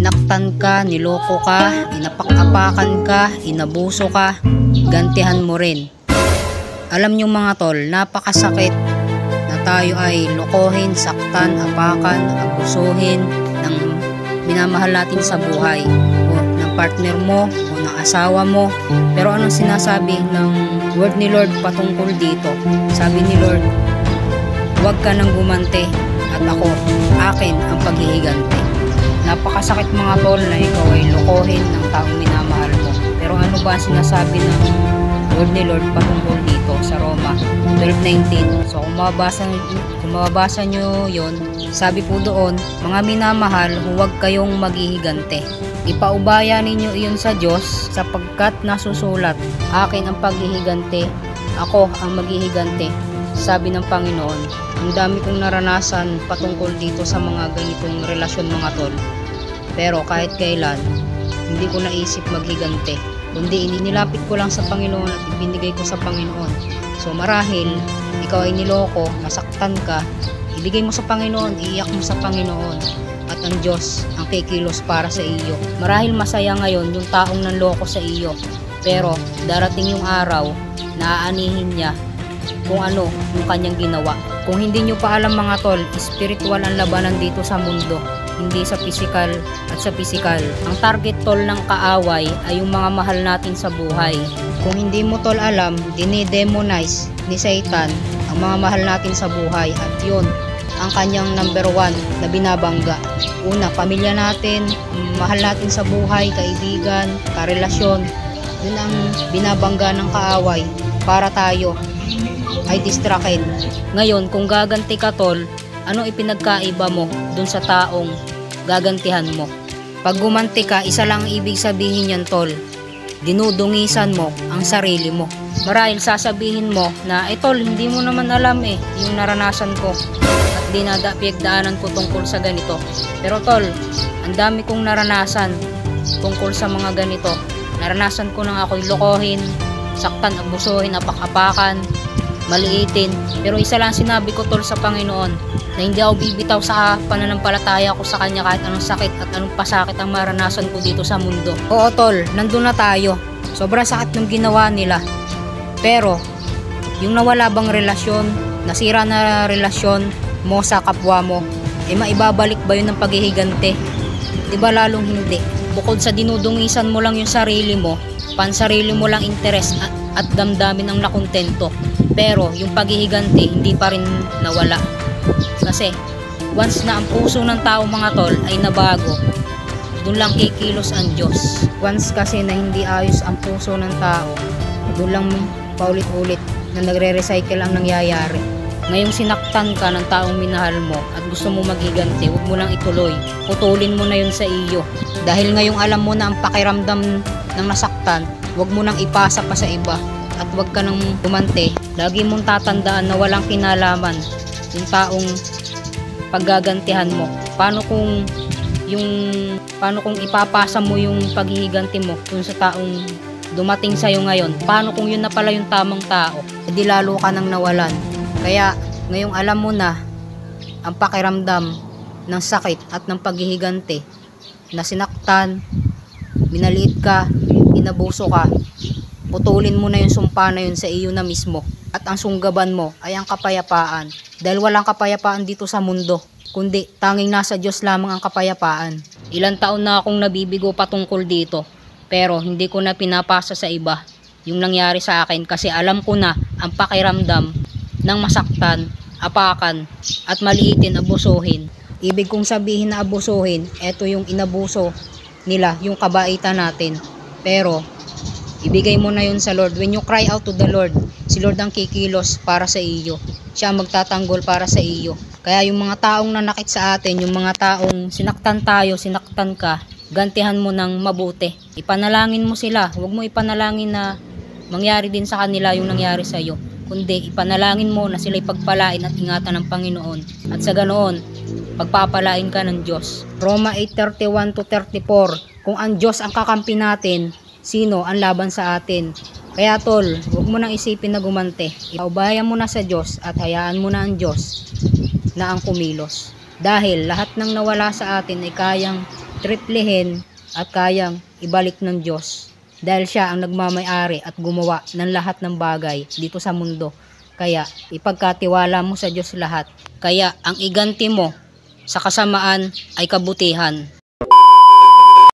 sinaktan ka, niloko ka, inapak-apakan ka, inabuso ka, gantihan mo rin. Alam nyo mga tol, napakasakit na tayo ay lokohin, saktan, apakan, abusuhin ng minamahal natin sa buhay, o ng partner mo, o ng asawa mo. Pero anong sinasabi ng word ni Lord patungkol dito? Sabi ni Lord, huwag ka nang gumante at ako, akin ang paghihiganti. Napakasakit mga tol na ikaw ay lokohin ng taong minamahal mo. Pero ano ba sinasabi ng word ni Lord patungkol dito sa Roma 12:19? So kung mababasa nyo yun, sabi po doon, mga minamahal, huwag kayong maghihigante. Ipaubaya ninyo iyon sa Diyos, sapagkat nasusulat, akin ang paghihigante, ako ang maghihigante, sabi ng Panginoon. Ang dami kong naranasan patungkol dito sa mga ganitong relasyon mga tol. Pero kahit kailan, hindi ko naisip maghigante, kundi inilapit ko lang sa Panginoon at ibinigay ko sa Panginoon. So marahil, ikaw ay niloko, nasaktan ka, ibigay mo sa Panginoon, iiyak mo sa Panginoon, at ang Diyos ang kikilos para sa iyo. Marahil masaya ngayon yung taong nanloko sa iyo, pero darating yung araw na aanihin niya kung ano yung kanyang ginawa. Kung hindi nyo pa alam mga tol, spiritual ang labanan dito sa mundo, hindi sa physical at sa physical. Ang target tol ng kaaway ay yung mga mahal natin sa buhay. Kung hindi mo tol alam, dinidemonize ni Satan ang mga mahal natin sa buhay, at yun ang kanyang number one na binabangga. Una, pamilya natin, mahal natin sa buhay, kaibigan, karelasyon, yun ang binabangga ng kaaway para tayo ay distrakin. Ngayon, kung gaganti ka tol, ano ipinagkaiba mo dun sa taong gagantihan mo? Pag gumanti ka, isa lang ibig sabihin yan tol, dinudungisan mo ang sarili mo. Marahil sasabihin mo na, tol, hindi mo naman alam yung naranasan ko at pinagdaanan ko tungkol sa ganito. Pero tol, ang dami kong naranasan tungkol sa mga ganito. Naranasan ko nang ako'y lokohin, saktan, abusuhin, apak-apakan, maliitin. Pero isa lang sinabi ko tol sa Panginoon, na hindi ako bibitaw sa pananampalataya ko sa Kanya kahit anong sakit at anong pasakit ang maranasan ko dito sa mundo. Oo tol, nandun na tayo. Sobrang sakit ng ginawa nila. Pero, yung nawala bang relasyon, nasira na relasyon mo sa kapwa mo, maibabalik ba yun ng paghihigante? Diba lalong hindi. Bukod sa dinudungisan mo lang yung sarili mo, pansarili mo lang interes at damdamin ang nakontento. Pero yung paghihigante hindi pa rin nawala. Kasi once na ang puso ng tao mga tol ay nabago, doon lang kikilos ang Diyos. Once kasi na hindi ayos ang puso ng tao, doon lang paulit-ulit na nagre-recycle ang nangyayari. Ngayong sinaktan ka ng taong minahal mo at gusto mo maghiganti, huwag mo lang ituloy. Putulin mo na yun sa iyo. Dahil ngayong alam mo na ang pakiramdam ng nasaktan, huwag mo nang ipasa pa sa iba. At huwag ka nang gumante. Lagi mong tatandaan na walang kinalaman yung taong paggagantihan mo. Paano kung ipapasa mo yung paghihiganti mo dun sa taong dumating sa'yo ngayon? Paano kung yun na pala yung tamang tao? Di lalo ka nang nawalan. Kaya ngayong alam mo na ang pakiramdam ng sakit at ng paghihiganti, na sinaktan, minaliit ka, inabuso ka, putulin mo na yung sumpa na yun sa iyo na mismo. At ang sunggaban mo ay ang kapayapaan. Dahil walang kapayapaan dito sa mundo, kundi tanging nasa Diyos lamang ang kapayapaan. Ilang taon na akong nabibigo patungkol dito, pero hindi ko na pinapasa sa iba yung nangyari sa akin, kasi alam ko na ang pakiramdam ng masaktan, apakan, at maliitin, abusuhin. Ibig kong sabihin na abusuhin, eto yung inabuso nila, yung kabaitan natin. Pero ibigay mo na yun sa Lord. When you cry out to the Lord, si Lord ang kikilos para sa iyo. Siya ang magtatanggol para sa iyo. Kaya yung mga taong nanakit sa atin, yung mga taong sinaktan tayo, sinaktan ka, gantihan mo ng mabuti. Ipanalangin mo sila. Huwag mo ipanalangin na mangyari din sa kanila yung nangyari sa iyo, kundi ipanalangin mo na sila'y pagpalain at ingatan ng Panginoon. At sa ganoon, pagpapalain ka ng Diyos. Roma 8:31-34. Kung ang Diyos ang kakampi natin, sino ang laban sa atin? Kaya tol, huwag mo nang isipin na gumante. Ipaubaya mo na sa Diyos at hayaan mo na ang Diyos na ang kumilos. Dahil lahat ng nawala sa atin ay kayang triplihin at kayang ibalik ng Diyos. Dahil siya ang nagmamay-ari at gumawa ng lahat ng bagay dito sa mundo. Kaya ipagkatiwala mo sa Diyos lahat. Kaya ang iganti mo sa kasamaan ay kabutihan.